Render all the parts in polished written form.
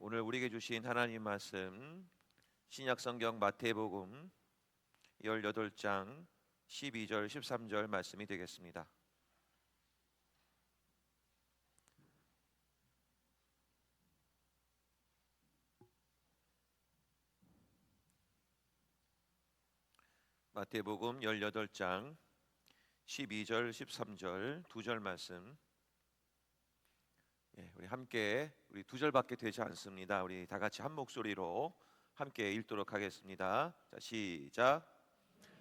오늘 우리에게 주신 하나님 말씀 신약 성경 마태복음 18장 12절 13절 말씀이 되겠습니다. 마태복음 18장 12절 13절 두 절 말씀, 우리 함께 우리 두 절밖에 되지 않습니다. 우리 다 같이 한 목소리로 함께 읽도록 하겠습니다. 자, 시작.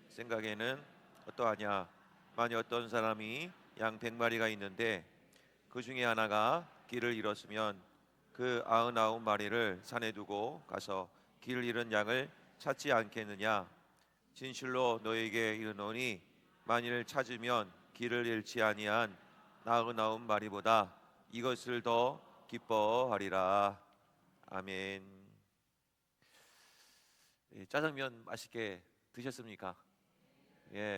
생각에는 어떠하냐? 만일 어떤 사람이 양 100마리가 있는데 그 중에 하나가 길을 잃었으면 그 99마리를 산에 두고 가서 길을 잃은 양을 찾지 않겠느냐? 진실로 너에게 이르노니 만일 찾으면 길을 잃지 아니한 99마리보다 이것을 더 기뻐하리라. 아멘. 짜장면 맛있게 드셨습니까?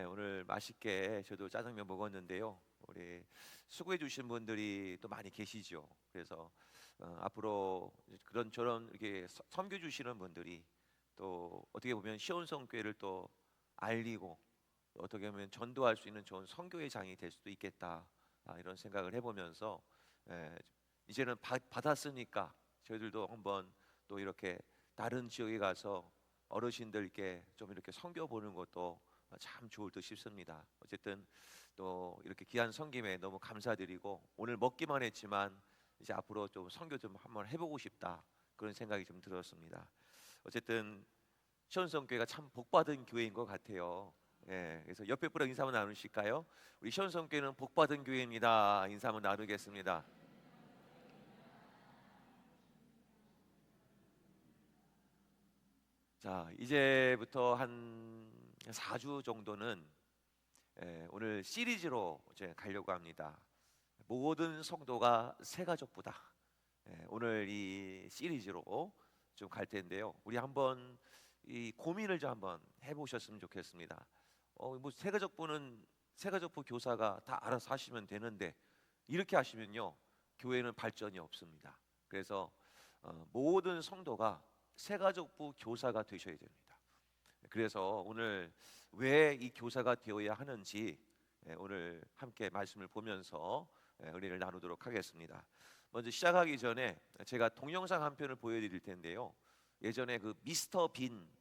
오늘 맛있게 저도 짜장면 먹었는데요. 우리 수고해 주신 분들이 또 많이 계시죠. 그래서 앞으로 그런 저런 이렇게 섬겨 주시는 분들이 또 어떻게 보면 시온성교회를 또 알리고 어떻게 보면 전도할 수 있는 좋은 선교의 장이 될 수도 있겠다, 이런 생각을 해보면서 이제는 받았으니까 저희들도 한번 또 이렇게 다른 지역에 가서 어르신들께 좀 이렇게 섬겨 보는 것도 참 좋을 듯 싶습니다. 어쨌든 또 이렇게 귀한 섬김에 너무 감사드리고, 오늘 먹기만 했지만 이제 앞으로 좀 선교 좀 한번 해보고 싶다, 그런 생각이 좀 들었습니다. 어쨌든 시온성교회가 참 복받은 교회인 것 같아요. 그래서 옆에 분랑 인사 한번 나누실까요? 우리 시온성교회는 복받은 교회입니다. 인사 한번 나누겠습니다. 자, 이제부터 한 4주 정도는 오늘 시리즈로 이제 가려고 합니다. 모든 성도가 새가족부다. 오늘 이 시리즈로 좀 갈 텐데요. 우리 한번 이 고민을 좀 한번 해보셨으면 좋겠습니다. 뭐 새가족부 교사가 다 알아서 하시면 되는데, 이렇게 하시면요 교회는 발전이 없습니다. 그래서 모든 성도가 새가족부 교사가 되셔야 됩니다. 그래서 오늘 왜 이 교사가 되어야 하는지 오늘 함께 말씀을 보면서 은혜를 나누도록 하겠습니다. 먼저 시작하기 전에 제가 동영상 한 편을 보여드릴 텐데요. 예전에 그 미스터 빈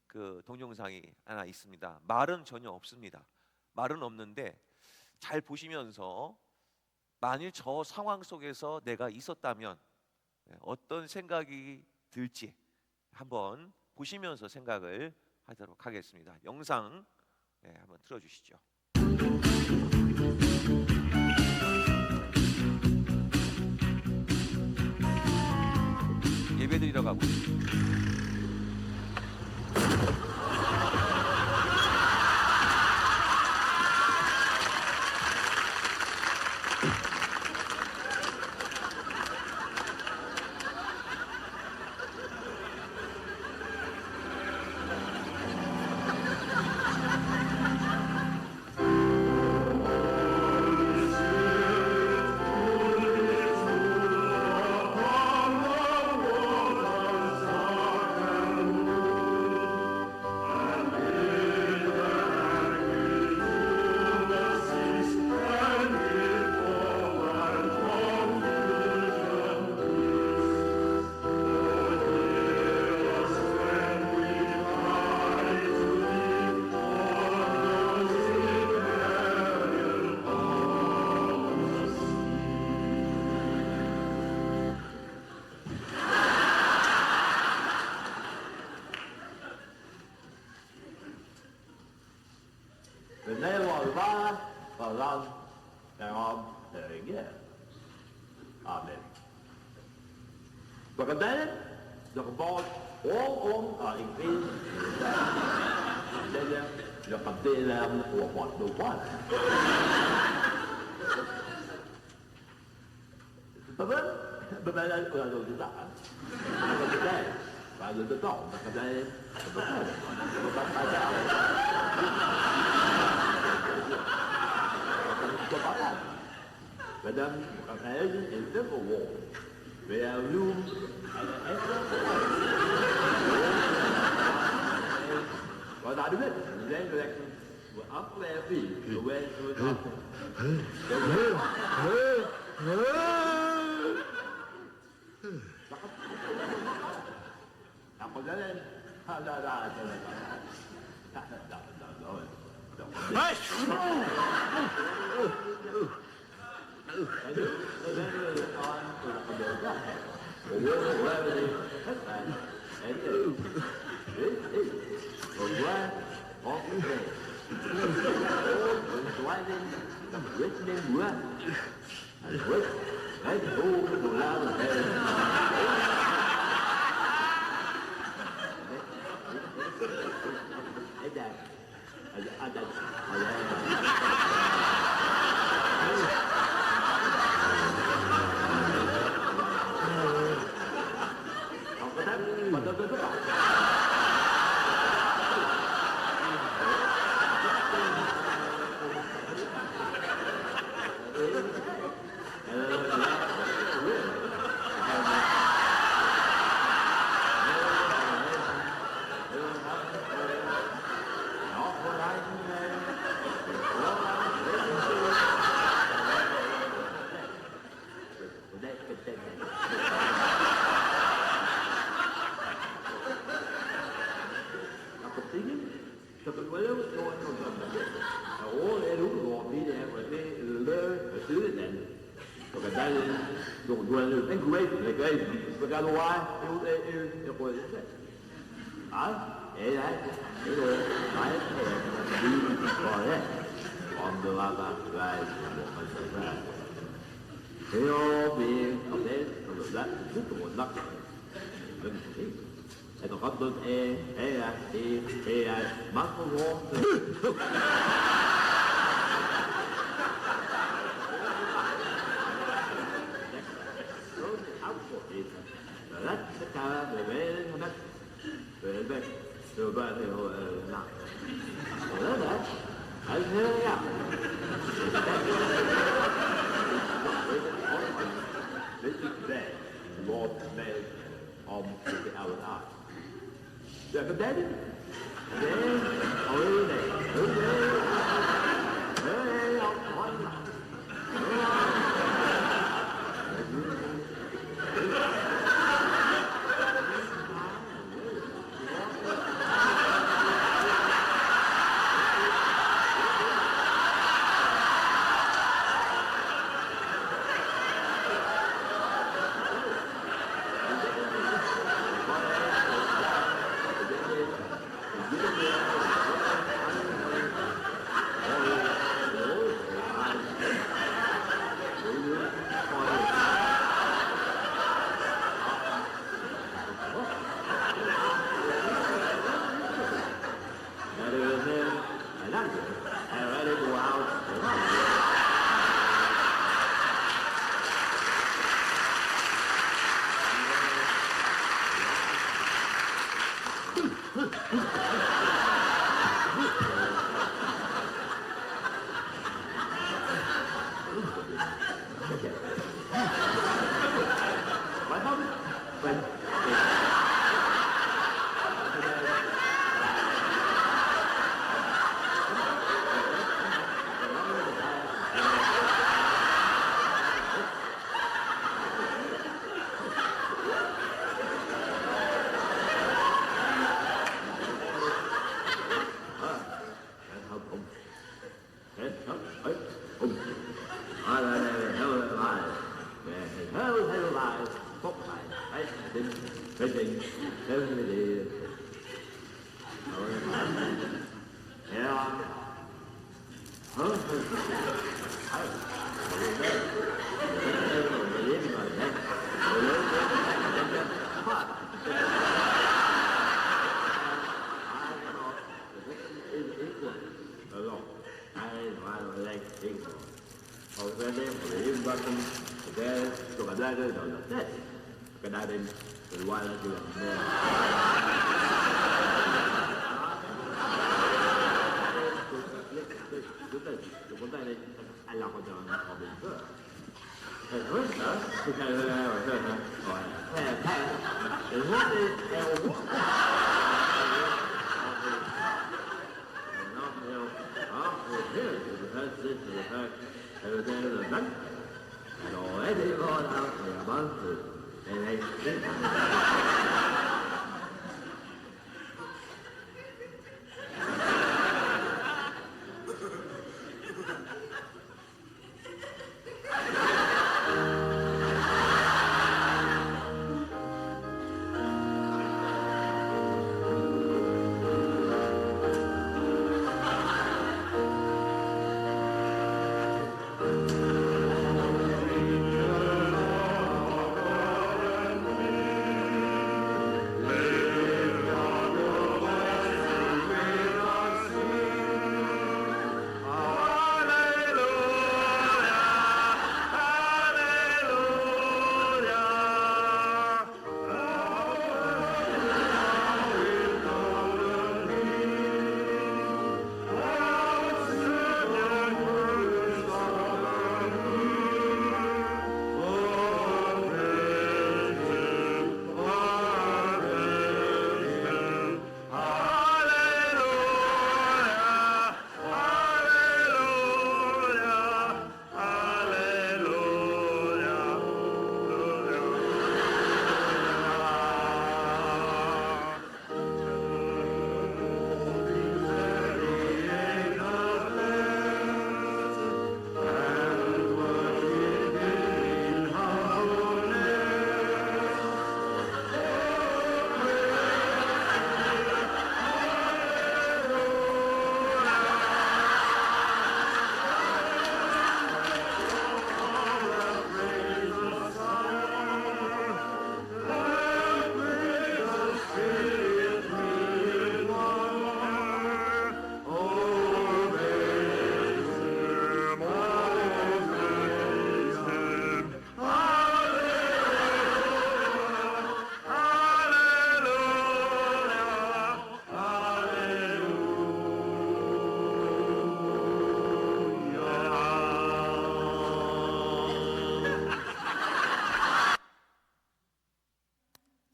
그 동영상이 하나 있습니다. 말은 전혀 없습니다. 말은 없는데 잘 보시면서 만일 저 상황 속에서 내가 있었다면 어떤 생각이 들지 한번 보시면서 생각을 하도록 하겠습니다. 영상 한번 틀어주시죠. 예배드리러 가고 있습니다. Bakadane, de gebouwd om aan in veel zeggen, je kan delen op wat de wat. Beberden dat is dat. Bakadane, waar je de taal, bakadane, But then, in simple war. Where you? Và đã được biết, lên được ấp lên vì quên rồi. Đọc có lên. Rồi thì con ăn thì bán từ này này đến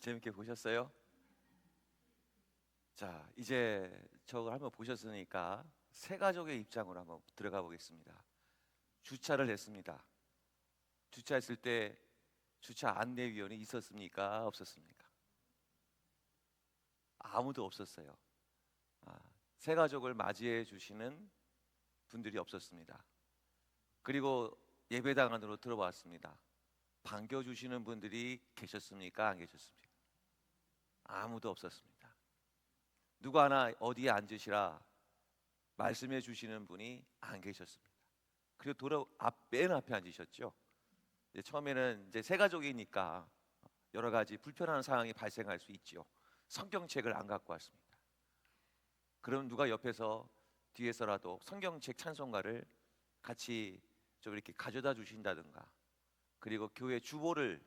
재밌게 보셨어요? 자, 이제 저걸 한번 보셨으니까 세 가족의 입장으로 한번 들어가 보겠습니다. 주차를 했습니다. 주차했을 때 주차 안내위원이 있었습니까? 없었습니까? 아무도 없었어요. 세 가족을 맞이해 주시는 분들이 없었습니다. 그리고 예배당 안으로 들어왔습니다. 반겨주시는 분들이 계셨습니까? 안 계셨습니까? 아무도 없었습니다. 누구 하나 어디에 앉으시라 말씀해 주시는 분이 안 계셨습니다. 그리고 맨 앞에 앉으셨죠. 처음에는 이제 세 가족이니까 여러 가지 불편한 상황이 발생할 수 있죠. 성경책을 안 갖고 왔습니다. 그럼 누가 옆에서 뒤에서라도 성경책 찬송가를 같이 좀 이렇게 가져다 주신다든가, 그리고 교회 주보를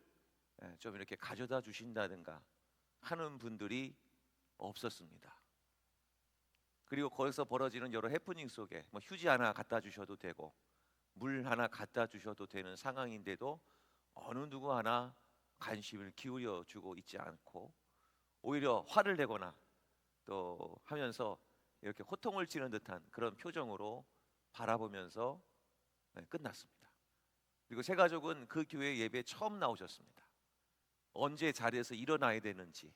좀 이렇게 가져다 주신다든가 하는 분들이 없었습니다. 그리고 거기서 벌어지는 여러 해프닝 속에 뭐 휴지 하나 갖다 주셔도 되고 물 하나 갖다 주셔도 되는 상황인데도 어느 누구 하나 관심을 기울여 주고 있지 않고 오히려 화를 내거나 또 하면서 이렇게 호통을 치는 듯한 그런 표정으로 바라보면서 끝났습니다. 그리고 세 가족은 그 교회 예배에 처음 나오셨습니다. 언제 자리에서 일어나야 되는지,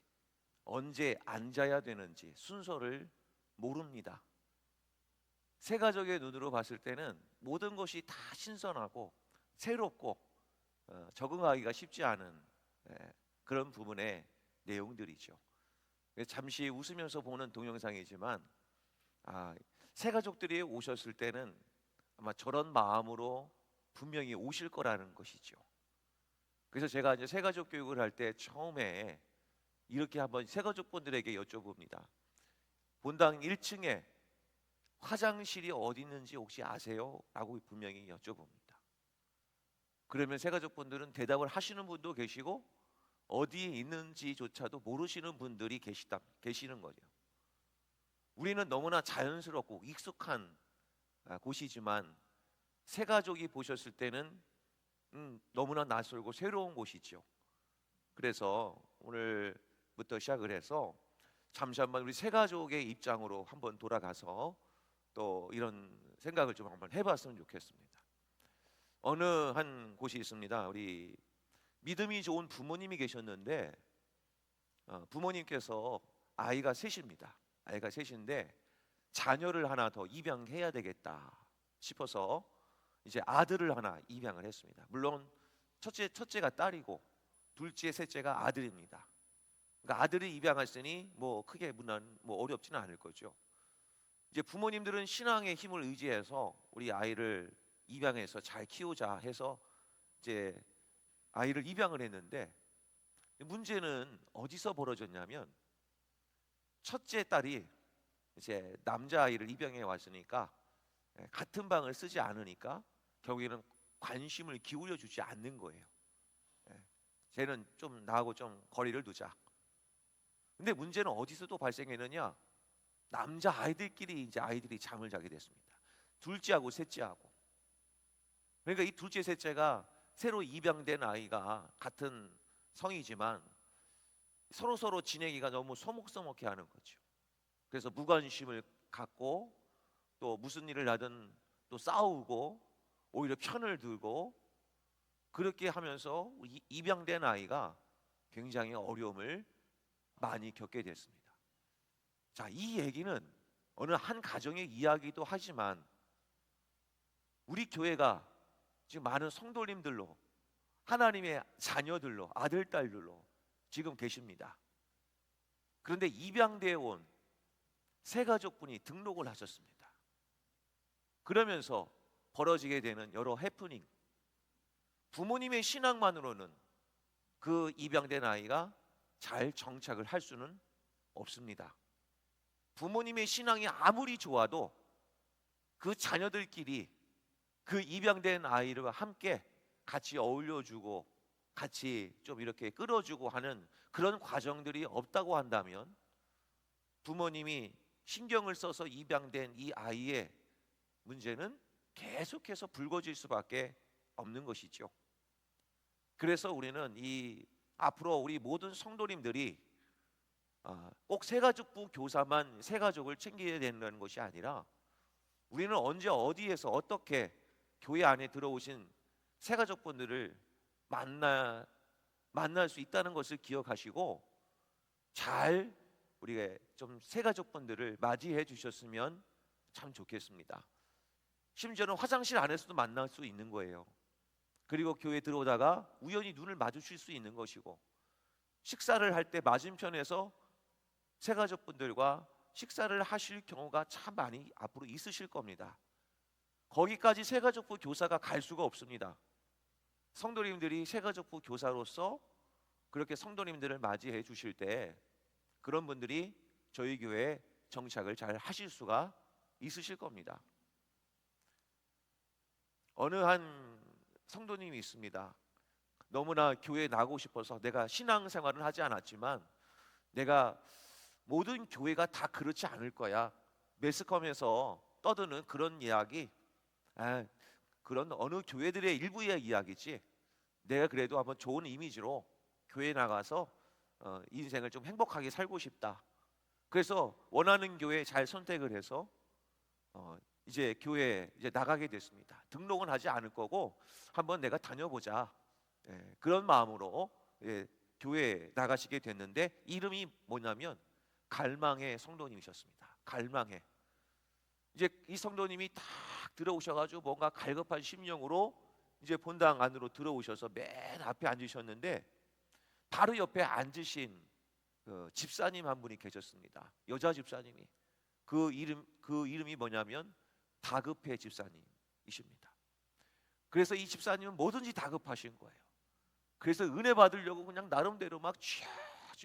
언제 앉아야 되는지 순서를 모릅니다. 세 가족의 눈으로 봤을 때는 모든 것이 다 신선하고 새롭고 적응하기가 쉽지 않은 그런 부분의 내용들이죠. 잠시 웃으면서 보는 동영상이지만 새 가족들이 오셨을 때는 아마 저런 마음으로 분명히 오실 거라는 것이죠. 그래서 제가 이제 새 가족 교육을 할 때 처음에 이렇게 한번 새 가족분들에게 여쭤봅니다. 본당 1층에 화장실이 어디 있는지 혹시 아세요? 라고 분명히 여쭤봅니다. 그러면 새 가족분들은 대답을 하시는 분도 계시고 어디에 있는지조차도 모르시는 분들이 계시는 거죠. 우리는 너무나 자연스럽고 익숙한 곳이지만 새 가족이 보셨을 때는 너무나 낯설고 새로운 곳이죠. 그래서 오늘 부터 시작을 해서 잠시 한번 우리 세 가족의 입장으로 한번 돌아가서 또 이런 생각을 좀 한번 해봤으면 좋겠습니다. 어느 한 곳이 있습니다. 우리 믿음이 좋은 부모님이 계셨는데 부모님께서 아이가 셋입니다. 아이가 셋인데 자녀를 하나 더 입양해야 되겠다 싶어서 이제 아들을 하나 입양을 했습니다. 물론 첫째가 딸이고 둘째, 셋째가 아들입니다. 그러니까 아들을 입양했으니 뭐 크게 뭐 어렵지는 않을 거죠. 이제 부모님들은 신앙의 힘을 의지해서 우리 아이를 입양해서 잘 키우자 해서 이제 아이를 입양을 했는데 문제는 어디서 벌어졌냐면 첫째 딸이 이제 남자 아이를 입양해 왔으니까 같은 방을 쓰지 않으니까 결국에는 관심을 기울여 주지 않는 거예요. 쟤는 좀 나하고 좀 거리를 두자. 근데 문제는 어디서 또 발생했느냐? 남자 아이들끼리 이제 아이들이 잠을 자게 됐습니다. 둘째하고 셋째하고. 그러니까 이 둘째 셋째가 새로 입양된 아이가 같은 성이지만 서로 지내기가 너무 서먹서먹해 하는 거죠. 그래서 무관심을 갖고 또 무슨 일을 하든 또 싸우고 오히려 편을 들고 그렇게 하면서 입양된 아이가 굉장히 어려움을 많이 겪게 됐습니다. 자, 이 얘기는 어느 한 가정의 이야기도 하지만 우리 교회가 지금 많은 성도님들로 하나님의 자녀들로 아들, 딸들로 지금 계십니다. 그런데 입양되어 온 세 가족분이 등록을 하셨습니다. 그러면서 벌어지게 되는 여러 해프닝, 부모님의 신앙만으로는 그 입양된 아이가 잘 정착을 할 수는 없습니다. 부모님의 신앙이 아무리 좋아도 그 자녀들끼리 그 입양된 아이와 함께 같이 어울려주고 같이 좀 이렇게 끌어주고 하는 그런 과정들이 없다고 한다면 부모님이 신경을 써서 입양된 이 아이의 문제는 계속해서 불거질 수밖에 없는 것이죠. 그래서 우리는 앞으로 우리 모든 성도님들이 꼭 세가족부 교사만 세가족을 챙겨야 된다는 것이 아니라 우리는 언제 어디에서 어떻게 교회 안에 들어오신 세가족분들을 만날 수 있다는 것을 기억하시고 잘 우리가 좀 세가족분들을 맞이해 주셨으면 참 좋겠습니다. 심지어는 화장실 안에서도 만날 수 있는 거예요. 그리고 교회 들어오다가 우연히 눈을 마주칠 수 있는 것이고 식사를 할 때 맞은편에서 세가족분들과 식사를 하실 경우가 참 많이 앞으로 있으실 겁니다. 거기까지 세가족부 교사가 갈 수가 없습니다. 성도님들이 세가족부 교사로서 그렇게 성도님들을 맞이해 주실 때 그런 분들이 저희 교회에 정착을 잘 하실 수가 있으실 겁니다. 어느 한 성도님이 있습니다. 너무나 교회에 나가고 싶어서 내가 신앙생활은 하지 않았지만 내가 모든 교회가 다 그렇지 않을 거야. 매스컴에서 떠드는 그런 이야기, 그런 어느 교회들의 일부의 이야기지. 내가 그래도 한번 좋은 이미지로 교회에 나가서 인생을 좀 행복하게 살고 싶다. 그래서 원하는 교회 잘 선택을 해서 이제 교회에 이제 나가게 됐습니다. 등록은 하지 않을 거고 한번 내가 다녀보자. 그런 마음으로 교회에 나가시게 됐는데 이름이 뭐냐면 갈망의 성도님이셨습니다. 갈망의. 이제 이 성도님이 딱 들어오셔가지고 뭔가 갈급한 심령으로 이제 본당 안으로 들어오셔서 맨 앞에 앉으셨는데 바로 옆에 앉으신 그 집사님 한 분이 계셨습니다. 여자 집사님이. 그 이름이 뭐냐면 다급해 집사님이십니다. 그래서 이 집사님은 뭐든지 다급하신 거예요. 그래서 은혜 받으려고 그냥 나름대로 막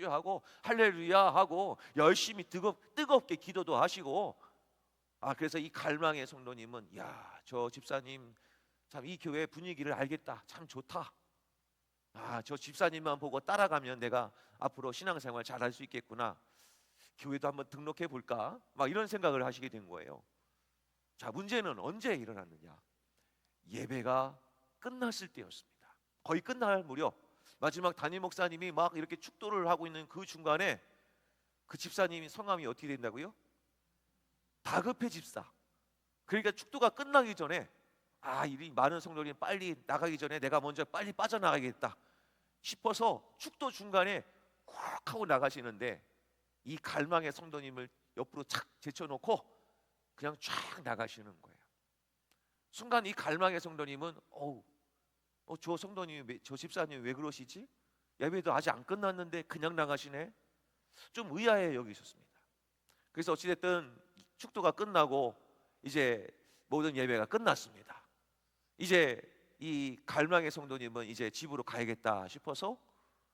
하고 할렐루야 하고 열심히 뜨겁게 기도도 하시고 그래서 이 갈망의 성도님은 저 집사님 참 이 교회 분위기를 알겠다. 참 좋다. 저 집사님만 보고 따라가면 내가 앞으로 신앙생활 잘할 수 있겠구나. 교회도 한번 등록해 볼까? 막 이런 생각을 하시게 된 거예요. 자, 문제는 언제 일어났느냐? 예배가 끝났을 때였습니다. 거의 끝날 무렵 마지막 담임 목사님이 막 이렇게 축도를 하고 있는 그 중간에 그 집사님이 성함이 어떻게 된다고요? 다급해 집사. 그러니까 축도가 끝나기 전에 이 많은 성도들이 빨리 나가기 전에 내가 먼저 빨리 빠져나가겠다 싶어서 축도 중간에 쿡 하고 나가시는데 이 갈망의 성도님을 옆으로 착 제쳐놓고 그냥 쫙 나가시는 거예요. 순간 이 갈망의 성도님은 저 성도님, 저 집사님 왜 그러시지? 예배도 아직 안 끝났는데 그냥 나가시네. 좀 의아해 여기셨습니다. 그래서 어찌됐든 축도가 끝나고 이제 모든 예배가 끝났습니다. 이제 이 갈망의 성도님은 이제 집으로 가야겠다 싶어서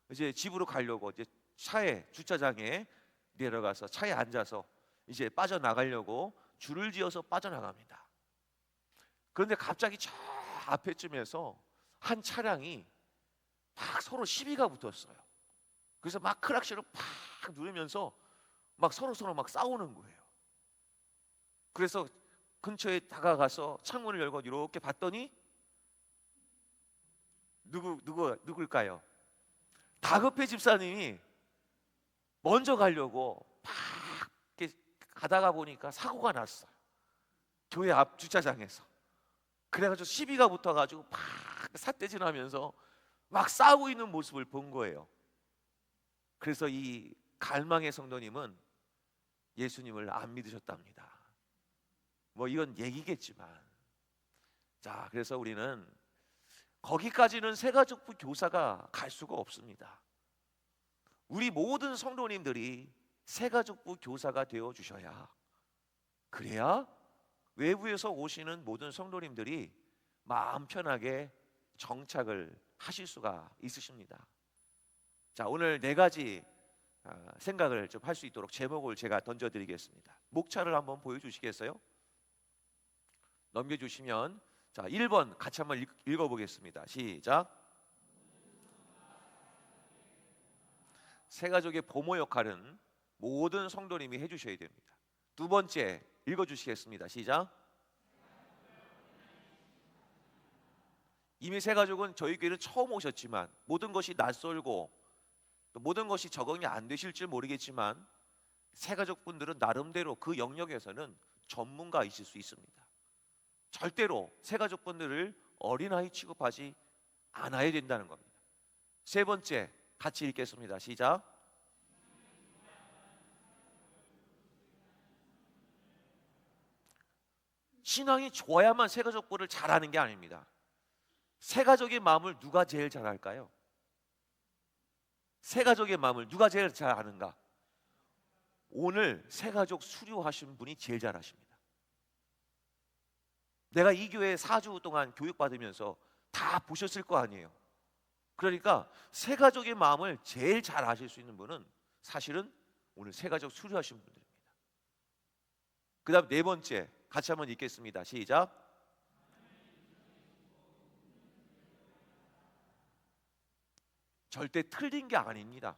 이제 집으로 가려고 이제 차에 주차장에 내려가서 차에 앉아서 이제 빠져나가려고 줄을 지어서 빠져나갑니다. 그런데 갑자기 저 앞에쯤에서 한 차량이 막 서로 시비가 붙었어요. 그래서 막 크락시를 팍 누르면서 막 서로 막 싸우는 거예요. 그래서 근처에 다가가서 창문을 열고 이렇게 봤더니 누굴까요? 다급해 집사님이 먼저 가려고 막 이렇게 가다가 보니까 사고가 났어요. 교회 앞 주차장에서. 그래가지고 시비가 붙어가지고 막 삿대질하면서 막 싸우고 있는 모습을 본 거예요. 그래서 이 갈망의 성도님은 예수님을 안 믿으셨답니다. 뭐 이건 얘기겠지만, 자, 그래서 우리는 거기까지는 새가족부 교사가 갈 수가 없습니다. 우리 모든 성도님들이 새가족부 교사가 되어 주셔야, 그래야 외부에서 오시는 모든 성도님들이 마음 편하게 정착을 하실 수가 있으십니다. 자, 오늘 4가지 생각을 좀 할 수 있도록 제목을 제가 던져드리겠습니다. 목차를 한번 보여주시겠어요? 넘겨주시면, 자, 1번 같이 한번 읽어보겠습니다. 시작. 새가족의 보모 역할은 모든 성도님이 해주셔야 됩니다. 2번째 읽어주시겠습니다. 시작. 이미 새가족은 저희 교회를 처음 오셨지만 모든 것이 낯설고 또 모든 것이 적응이 안 되실지 모르겠지만 새가족분들은 나름대로 그 영역에서는 전문가이실 수 있습니다. 절대로 새가족분들을 어린아이 취급하지 않아야 된다는 겁니다. 3번째 같이 읽겠습니다. 시작. 신앙이 좋아야만 새가족부를 잘하는 게 아닙니다. 새가족의 마음을 누가 제일 잘 알까요? 새가족의 마음을 누가 제일 잘 아는가? 오늘 새가족 수료하신 분이 제일 잘 아십니다. 내가 이 교회 4주 동안 교육받으면서 다 보셨을 거 아니에요. 그러니까 새가족의 마음을 제일 잘 아실 수 있는 분은 사실은 오늘 새가족 수료하신 분들입니다. 그 다음 4번째 같이 한번 읽겠습니다. 시작. 절대 틀린 게 아닙니다.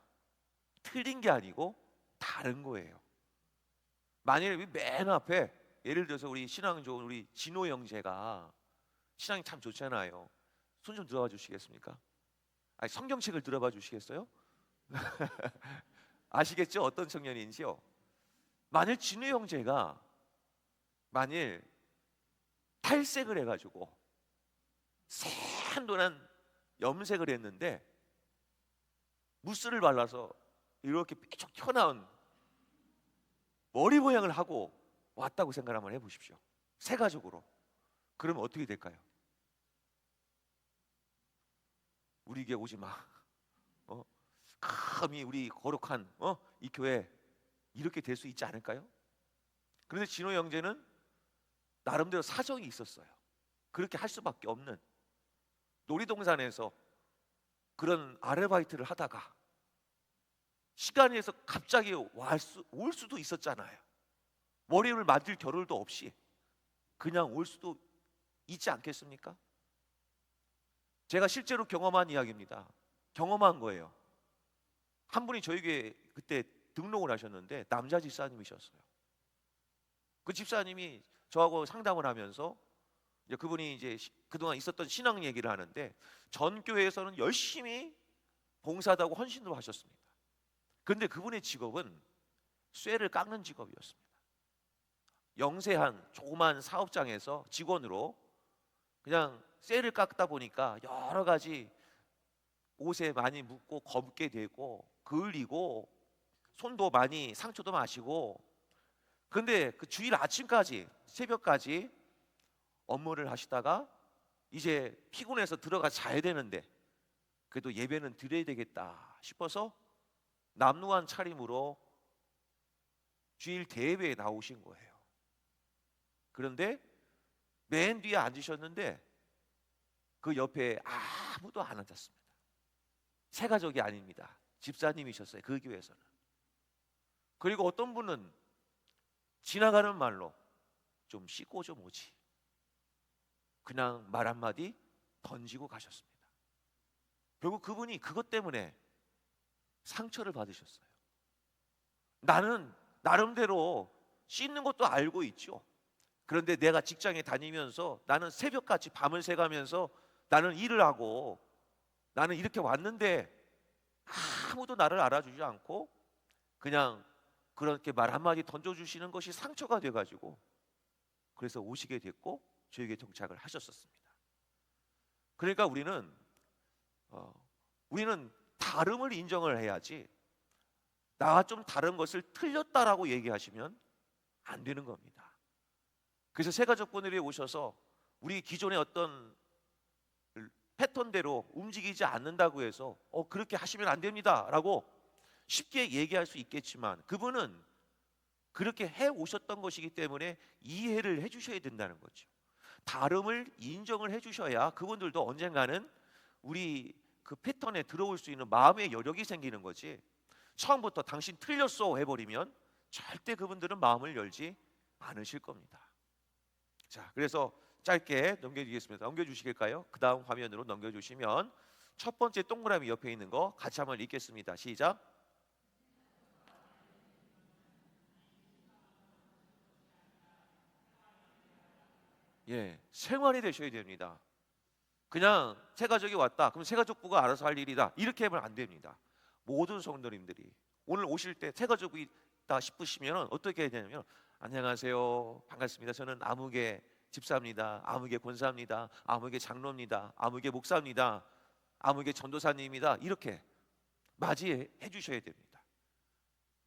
틀린 게 아니고 다른 거예요. 만약에 맨 앞에 예를 들어서 우리 신앙 좋은 우리 진호 형제가 신앙이 참 좋잖아요. 손 좀 들어봐 주시겠습니까? 성경책을 들어봐 주시겠어요? 아시겠죠? 어떤 청년인지요? 만일 진호 형제가 만일 탈색을 해가지고 새한도난 염색을 했는데 무스를 발라서 이렇게 삐쭉 튀어나온 머리 모양을 하고 왔다고 생각 한번 해보십시오. 새가족으로. 그러면 어떻게 될까요? 우리 교회 오지 마. 감히 우리 거룩한 이 교회 이렇게 될 수 있지 않을까요? 그런데 진호 형제는 나름대로 사정이 있었어요. 그렇게 할 수밖에 없는, 놀이동산에서 그런 아르바이트를 하다가 시간이 해서 갑자기 올 수도 있었잖아요. 머리를 만질 겨를도 없이 그냥 올 수도 있지 않겠습니까? 제가 실제로 경험한 이야기입니다. 경험한 거예요. 한 분이 저희 교회 그때 등록을 하셨는데 남자 집사님이셨어요. 그 집사님이 저하고 상담을 하면서 이제 그분이 이제 그동안 있었던 신앙 얘기를 하는데 전 교회에서는 열심히 봉사하다고 헌신도 하셨습니다. 그런데 그분의 직업은 쇠를 깎는 직업이었습니다. 영세한 조그만 사업장에서 직원으로 그냥 쇠를 깎다 보니까 여러 가지 옷에 많이 묻고 검게 되고 그을리고 손도 많이 상처도 마시고, 근데 그 주일 아침까지 새벽까지 업무를 하시다가 이제 피곤해서 들어가 자야 되는데 그래도 예배는 드려야 되겠다 싶어서 남루한 차림으로 주일 대예배에 나오신 거예요. 그런데 맨 뒤에 앉으셨는데 그 옆에 아무도 안 앉았습니다. 새가족이 아닙니다. 집사님이셨어요, 그 교회에서는. 그리고 어떤 분은 지나가는 말로 좀 씻고 좀 오지, 그냥 말 한마디 던지고 가셨습니다. 결국 그분이 그것 때문에 상처를 받으셨어요. 나는 나름대로 씻는 것도 알고 있죠. 그런데 내가 직장에 다니면서 나는 새벽같이 밤을 새가면서 나는 일을 하고 나는 이렇게 왔는데 아무도 나를 알아주지 않고 그냥 그렇게 말 한마디 던져주시는 것이 상처가 돼가지고 그래서 오시게 됐고 저에게 정착을 하셨었습니다. 그러니까 우리는 다름을 인정을 해야지 나와 좀 다른 것을 틀렸다라고 얘기하시면 안 되는 겁니다. 그래서 새가족분들이 오셔서 우리 기존의 어떤 패턴대로 움직이지 않는다고 해서 그렇게 하시면 안 됩니다 라고 쉽게 얘기할 수 있겠지만 그분은 그렇게 해 오셨던 것이기 때문에 이해를 해 주셔야 된다는 거죠. 다름을 인정을 해 주셔야 그분들도 언젠가는 우리 그 패턴에 들어올 수 있는 마음의 여력이 생기는 거지, 처음부터 당신 틀렸어 해버리면 절대 그분들은 마음을 열지 않으실 겁니다. 자, 그래서 짧게 넘겨주시겠습니다. 넘겨주시겠까요? 그 다음 화면으로 넘겨주시면 첫 번째 동그라미 옆에 있는 거 같이 한번 읽겠습니다. 시작. 예, 생활이 되셔야 됩니다. 그냥 새가족이 왔다 그럼 새가족부가 알아서 할 일이다 이렇게 하면 안 됩니다. 모든 성도님들이 오늘 오실 때 새가족이 있다 싶으시면 어떻게 해야 되냐면, 안녕하세요, 반갑습니다, 저는 아무개 집사입니다, 아무개 권사입니다, 아무개 장로입니다, 아무개 목사입니다, 아무개 전도사님입니다, 이렇게 맞이해 주셔야 됩니다.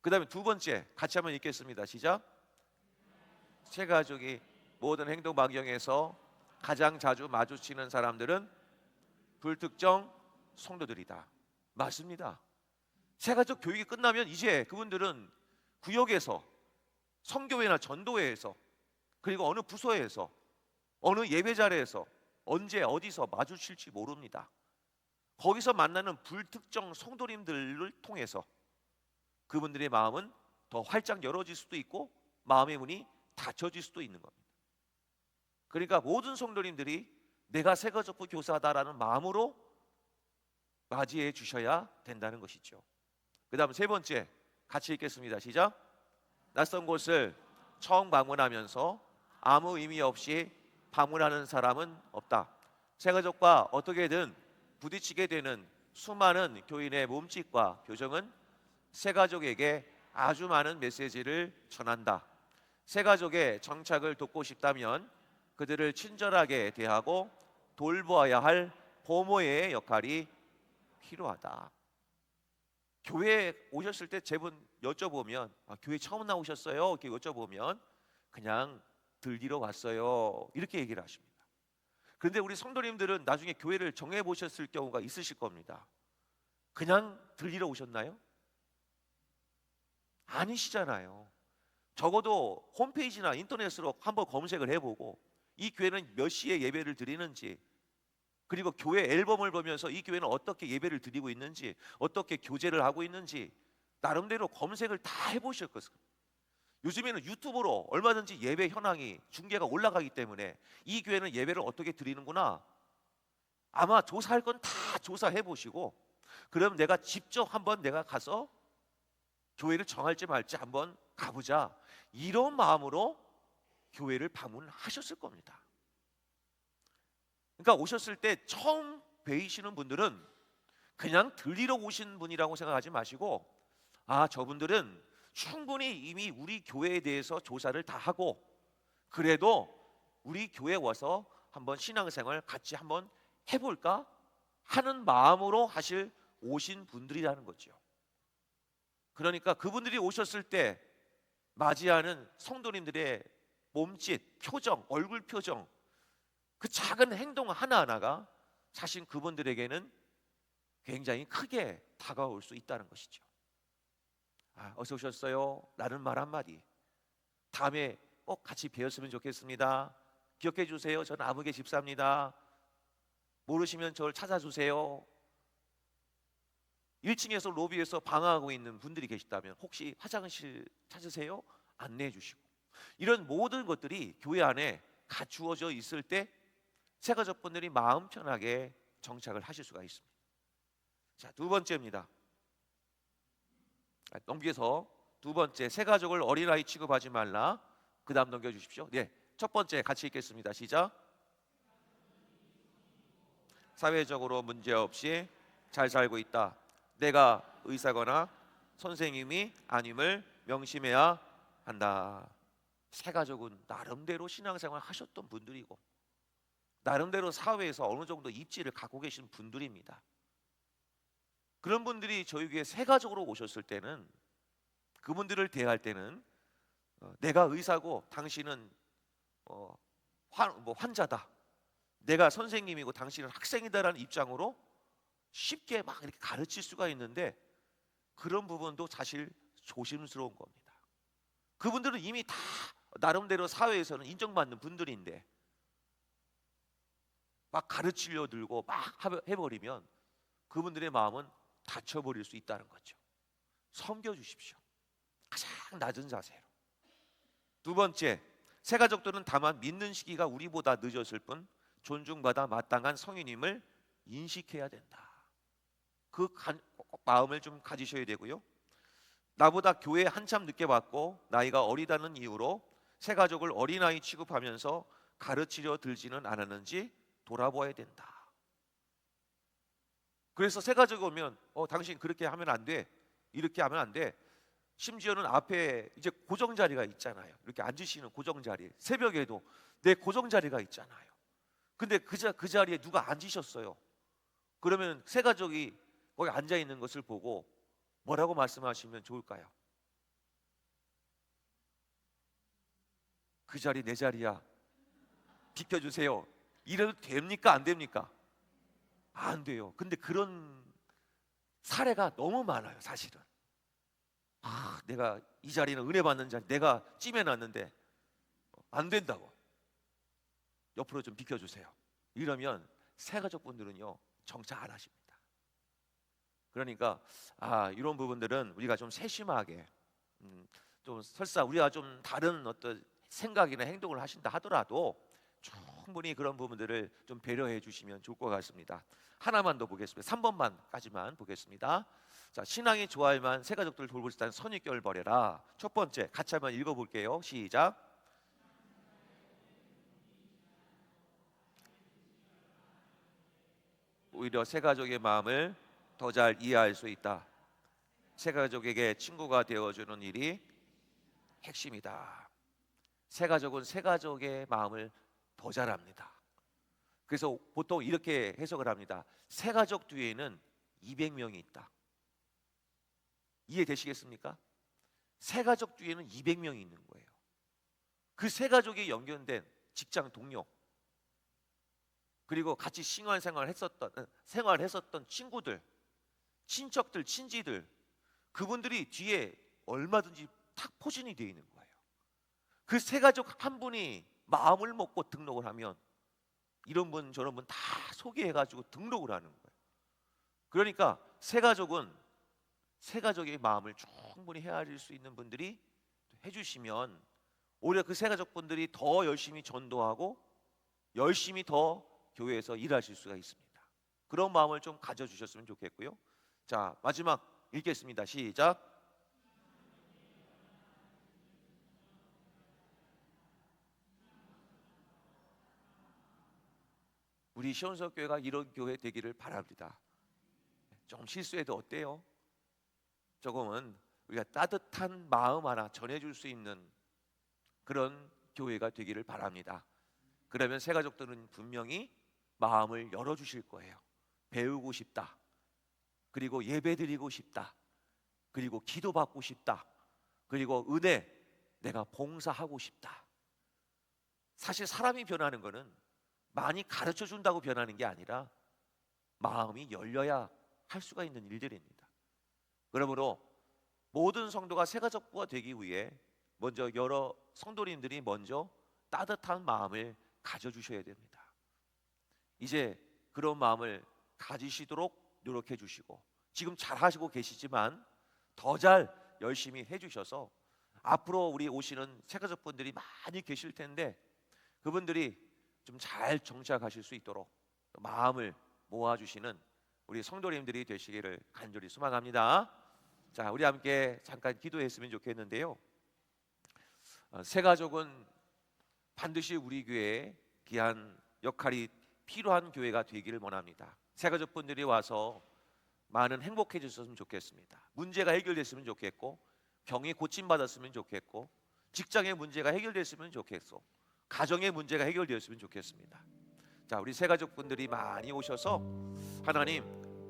그 다음에 두 번째 같이 한번 읽겠습니다. 시작. 새가족이 모든 행동 반경에서 가장 자주 마주치는 사람들은 불특정 성도들이다. 맞습니다. 새가족 교육이 끝나면 이제 그분들은 구역에서, 성교회나 전도회에서, 그리고 어느 부서에서, 어느 예배 자리에서 언제 어디서 마주칠지 모릅니다. 거기서 만나는 불특정 성도님들을 통해서 그분들의 마음은 더 활짝 열어질 수도 있고 마음의 문이 닫혀질 수도 있는 겁니다. 그러니까 모든 성도님들이 내가 새가족부 교사다라는 마음으로 맞이해 주셔야 된다는 것이죠. 그 다음 세 번째 같이 읽겠습니다. 시작. 낯선 곳을 처음 방문하면서 아무 의미 없이 방문하는 사람은 없다. 새가족과 어떻게든 부딪히게 되는 수많은 교인의 몸짓과 표정은 새가족에게 아주 많은 메시지를 전한다. 새가족의 정착을 돕고 싶다면 그들을 친절하게 대하고 돌보아야 할 보모의 역할이 필요하다. 교회에 오셨을 때 제분 여쭤보면 교회 처음 나오셨어요? 이렇게 여쭤보면 그냥 들리러 왔어요 이렇게 얘기를 하십니다. 그런데 우리 성도님들은 나중에 교회를 정해 보셨을 경우가 있으실 겁니다. 그냥 들리러 오셨나요? 아니시잖아요. 적어도 홈페이지나 인터넷으로 한번 검색을 해보고 이 교회는 몇 시에 예배를 드리는지, 그리고 교회 앨범을 보면서 이 교회는 어떻게 예배를 드리고 있는지, 어떻게 교제를 하고 있는지 나름대로 검색을 다 해보실 것입니다. 요즘에는 유튜브로 얼마든지 예배 현황이 중계가 올라가기 때문에 이 교회는 예배를 어떻게 드리는구나 아마 조사할 건 다 조사해 보시고, 그럼 내가 직접 한번 내가 가서 교회를 정할지 말지 한번 가보자 이런 마음으로 교회를 방문하셨을 겁니다. 그러니까 오셨을 때 처음 뵈시는 분들은 그냥 들리러 오신 분이라고 생각하지 마시고, 아, 저분들은 충분히 이미 우리 교회에 대해서 조사를 다 하고, 그래도 우리 교회 와서 한번 신앙생활 같이 한번 해볼까 하는 마음으로 하실 오신 분들이라는 거죠. 그러니까 그분들이 오셨을 때 맞이하는 성도님들의 몸짓, 표정, 얼굴 표정, 그 작은 행동 하나하나가 사실 그분들에게는 굉장히 크게 다가올 수 있다는 것이죠. 아, 어서 오셨어요 라는 말 한마디, 다음에 꼭 같이 배웠으면 좋겠습니다, 기억해 주세요, 저는 아무개 집사입니다, 모르시면 저를 찾아주세요. 1층에서 로비에서 방황하고 있는 분들이 계시다면 혹시 화장실 찾으세요? 안내해 주시고, 이런 모든 것들이 교회 안에 갖추어져 있을 때 새가족분들이 마음 편하게 정착을 하실 수가 있습니다. 자, 두 번째입니다. 넘겨서 두 번째, 새가족을 어린아이 취급하지 말라. 그 다음 넘겨주십시오. 네, 첫 번째 같이 읽겠습니다. 시작. 사회적으로 문제없이 잘 살고 있다. 내가 의사거나 선생님이 아님을 명심해야 한다. 새가족은 나름대로 신앙생활 하셨던 분들이고, 나름대로 사회에서 어느 정도 입지를 갖고 계신 분들입니다. 그런 분들이 저희 교회 새가족으로 오셨을 때는, 그분들을 대할 때는 내가 의사고 당신은 환자다, 내가 선생님이고 당신은 학생이다라는 입장으로 쉽게 막 이렇게 가르칠 수가 있는데, 그런 부분도 사실 조심스러운 겁니다. 그분들은 이미 다 나름대로 사회에서는 인정받는 분들인데 막 가르치려 들고 막 해버리면 그분들의 마음은 다쳐버릴 수 있다는 거죠. 섬겨주십시오, 가장 낮은 자세로. 두 번째, 새가족들은 다만 믿는 시기가 우리보다 늦었을 뿐 존중받아 마땅한 성인임을 인식해야 된다. 그 마음을 좀 가지셔야 되고요. 나보다 교회 한참 늦게 왔고 나이가 어리다는 이유로 새가족을 어린아이 취급하면서 가르치려 들지는 않았는지 돌아보아야 된다. 그래서 새가족이 오면 당신 그렇게 하면 안 돼, 이렇게 하면 안 돼. 심지어는 앞에 이제 고정자리가 있잖아요. 이렇게 앉으시는 고정자리, 새벽에도 내 고정자리가 있잖아요. 근데 그 자리에 누가 앉으셨어요. 그러면 새가족이 거기 앉아 있는 것을 보고 뭐라고 말씀하시면 좋을까요? 그 자리 내 자리야, 비켜주세요, 이래도 됩니까? 안 됩니까? 안 돼요. 근데 그런 사례가 너무 많아요, 사실은. 내가 이 자리는 은혜 받는 자리, 내가 찜해놨는데 안 된다고, 옆으로 좀 비켜주세요, 이러면 새가족분들은요 정착 안 하십니다. 그러니까 이런 부분들은 우리가 좀 세심하게, 좀 설사 우리가 좀 다른 어떤 생각이나 행동을 하신다 하더라도 충분히 그런 부분들을 좀 배려해 주시면 좋을 것 같습니다. 하나만 더 보겠습니다. 3번만까지만 보겠습니다. 자, 신앙이 좋아야만 새가족들을 돌볼 수 있다는 선입견을 버려라. 첫 번째, 같이 한번 읽어볼게요. 시작. 오히려 새가족의 마음을 더 잘 이해할 수 있다. 새가족에게 친구가 되어주는 일이 핵심이다. 새가족은 새가족의 마음을 더 잘 압니다. 그래서 보통 이렇게 해석을 합니다. 새가족 뒤에는 200명이 있다. 이해되시겠습니까? 새가족 뒤에는 200명이 있는 거예요. 그 새가족이 연결된 직장 동료, 그리고 같이 생활했었던 친구들, 친척들, 친지들, 그분들이 뒤에 얼마든지 탁 포진이 되어 있는 거예요. 그 새가족 한 분이 마음을 먹고 등록을 하면 이런 분 저런 분 다 소개해가지고 등록을 하는 거예요. 그러니까 새가족은 새가족의 마음을 충분히 헤아릴 수 있는 분들이 해주시면 오히려 그 새가족분들이 더 열심히 전도하고 열심히 더 교회에서 일하실 수가 있습니다. 그런 마음을 좀 가져주셨으면 좋겠고요. 자, 마지막 읽겠습니다. 시작. 우리 시온석교회가 이런 교회 되기를 바랍니다. 좀 실수해도 어때요? 조금은 우리가 따뜻한 마음 하나 전해줄 수 있는 그런 교회가 되기를 바랍니다. 그러면 새 가족들은 분명히 마음을 열어주실 거예요. 배우고 싶다, 그리고 예배드리고 싶다, 그리고 기도받고 싶다, 그리고 은혜, 내가 봉사하고 싶다. 사실 사람이 변하는 거는 많이 가르쳐 준다고 변하는 게 아니라 마음이 열려야 할 수가 있는 일들입니다. 그러므로 모든 성도가 새가족부가 되기 위해 먼저 여러 성도님들이 먼저 따뜻한 마음을 가져주셔야 됩니다. 이제 그런 마음을 가지시도록 노력해 주시고, 지금 잘 하시고 계시지만 더 잘 열심히 해주셔서 앞으로 우리 오시는 새가족분들이 많이 계실 텐데 그분들이 좀 잘 정착하실 수 있도록 마음을 모아주시는 우리 성도님들이 되시기를 간절히 소망합니다. 자, 우리 함께 잠깐 기도했으면 좋겠는데요. 새가족은 반드시 우리 교회에 귀한 역할이 필요한 교회가 되기를 원합니다. 새가족분들이 와서 많은 행복해졌으면 좋겠습니다. 문제가 해결됐으면 좋겠고, 병이 고침받았으면 좋겠고, 직장의 문제가 해결됐으면 좋겠고, 가정의 문제가 해결되었으면 좋겠습니다. 자, 우리 새가족분들이 많이 오셔서 하나님,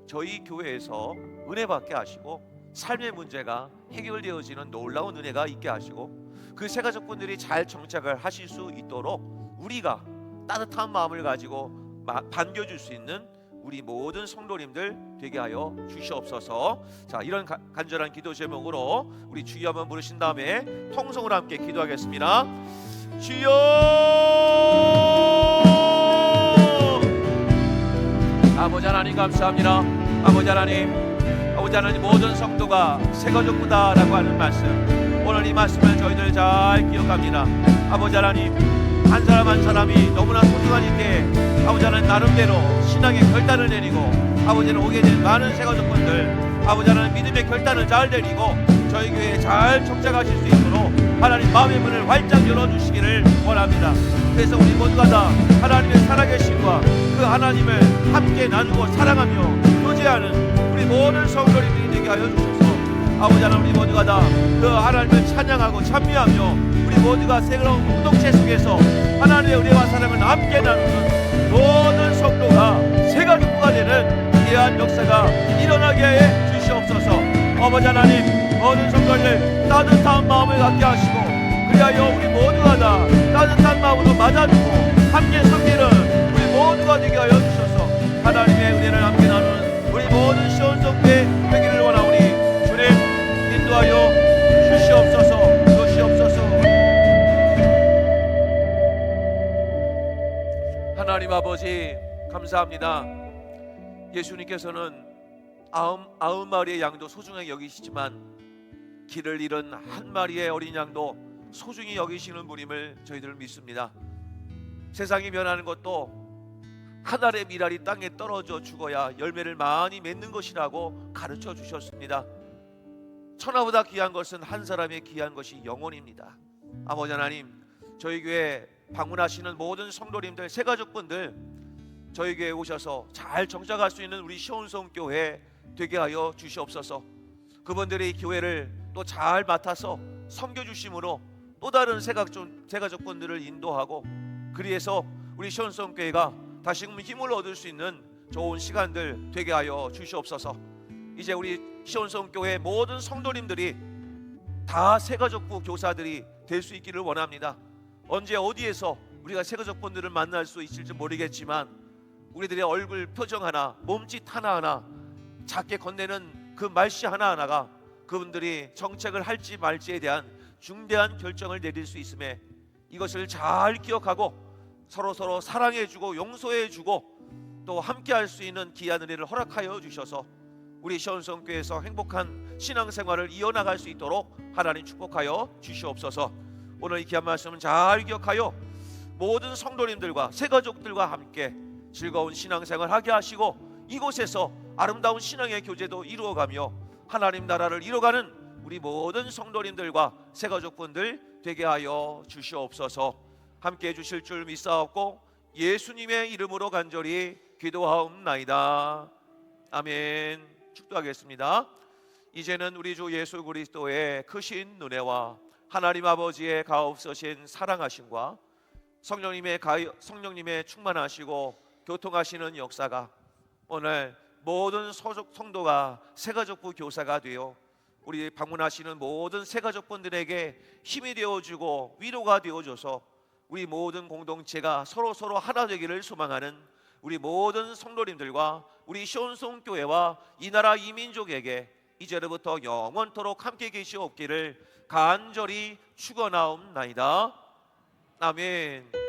저희 교회에서 은혜 받게 하시고 삶의 문제가 해결되어지는 놀라운 은혜가 있게 하시고 그 새가족분들이 잘 정착을 하실 수 있도록 우리가 따뜻한 마음을 가지고 반겨줄 수 있는 우리 모든 성도님들 되게 하여 주시옵소서. 자, 이런 간절한 기도 제목으로 우리 주여 한번 부르신 다음에 통성으로 함께 기도하겠습니다. 주여, 아버지 하나님 감사합니다. 아버지 하나님 모든 성도가 새가족부다라고 하는 말씀, 오늘 이 말씀을 저희들 잘 기억합니다. 아버지 하나님, 한 사람 한 사람이 너무나 소중하니께 아버지 하나님 나름대로 신앙의 결단을 내리고 아버지는 오게 된 많은 새가족분들 아버지 하나님 믿음의 결단을 잘 내리고 저희 교회에 잘 정착하실 수 있도록 하나님 마음의 문을 활짝 열어주시기를 원합니다. 그래서 우리 모두가 다 하나님의 살아계심과 그 하나님을 함께 나누고 사랑하며 교제하는 우리 모든 성도님들이 되게 하여 주셔서 아버지 하나님, 우리 모두가 다 그 하나님을 찬양하고 찬미하며 우리 모두가 새로운 공동체 속에서 하나님의 은혜와 사랑을 함께 나누는 모든 성도가 새가족부가 되는 귀한 역사가 일어나게 해 주시옵소서. 아버지 하나님, 모든 성도들 따뜻한 마음을 갖게 하시고 그리하여 우리 모두가 다 따뜻한 마음으로 맞아주고 함께 섬기는 우리 모두가 되게 하여 주셔서 하나님의 은혜를 함께 나누는 우리 모든 시온성교회 되기를 원하오니 주님 인도하여 주시옵소서. 하나님 아버지 감사합니다. 예수님께서는 아흔 마리의 양도 소중하게 여기시지만 길을 잃은 한 마리의 어린 양도 소중히 여기시는 분임을 저희들 믿습니다. 세상이 변하는 것도 한 알의 밀알이 땅에 떨어져 죽어야 열매를 많이 맺는 것이라고 가르쳐 주셨습니다. 천하보다 귀한 것은 한 사람의 귀한 것이 영혼입니다. 아버지 하나님, 저희 교회 방문하시는 모든 성도님들, 새가족분들 저희 교회에 오셔서 잘 정착할 수 있는 우리 시온성교회 되게 하여 주시옵소서. 그분들이 교회를 또 잘 맡아서 섬겨주심으로 또 다른 새가족분들을 인도하고 그리해서 우리 시온성교회가 다시금 힘을 얻을 수 있는 좋은 시간들 되게 하여 주시옵소서. 이제 우리 시온성교회 모든 성도님들이 다 새가족부 교사들이 될 수 있기를 원합니다. 언제 어디에서 우리가 새가족분들을 만날 수 있을지 모르겠지만 우리들의 얼굴 표정 하나, 몸짓 하나하나, 작게 건네는 그 말씨 하나하나가 그분들이 정책을 할지 말지에 대한 중대한 결정을 내릴 수 있음에 이것을 잘 기억하고 서로 사랑해주고 용서해주고 또 함께할 수 있는 귀한 은혜를 허락하여 주셔서 우리 시온성교회에서 행복한 신앙생활을 이어나갈 수 있도록 하나님 축복하여 주시옵소서. 오늘 이 귀한 말씀은 잘 기억하여 모든 성도님들과 새가족들과 함께 즐거운 신앙생활 하게 하시고 이곳에서 아름다운 신앙의 교제도 이루어가며 하나님 나라를 이뤄가는 우리 모든 성도님들과 새가족분들 되게 하여 주시옵소서. 함께 해주실 줄 믿사옵고 예수님의 이름으로 간절히 기도하옵나이다. 아멘. 축도하겠습니다. 이제는 우리 주 예수 그리스도의 크신 은혜와 하나님 아버지의 가옵서신 사랑하심과 성령님의 충만하시고 교통하시는 역사가 오늘 모든 소속 성도가 새가족부 교사가 되어 우리 방문하시는 모든 새가족분들에게 힘이 되어주고 위로가 되어줘서 우리 모든 공동체가 서로 하나 되기를 소망하는 우리 모든 성도님들과 우리 시온송 교회와 이 나라 이 민족에게 이제로부터 영원토록 함께 계시옵기를 간절히 축원하옵나이다. 아멘.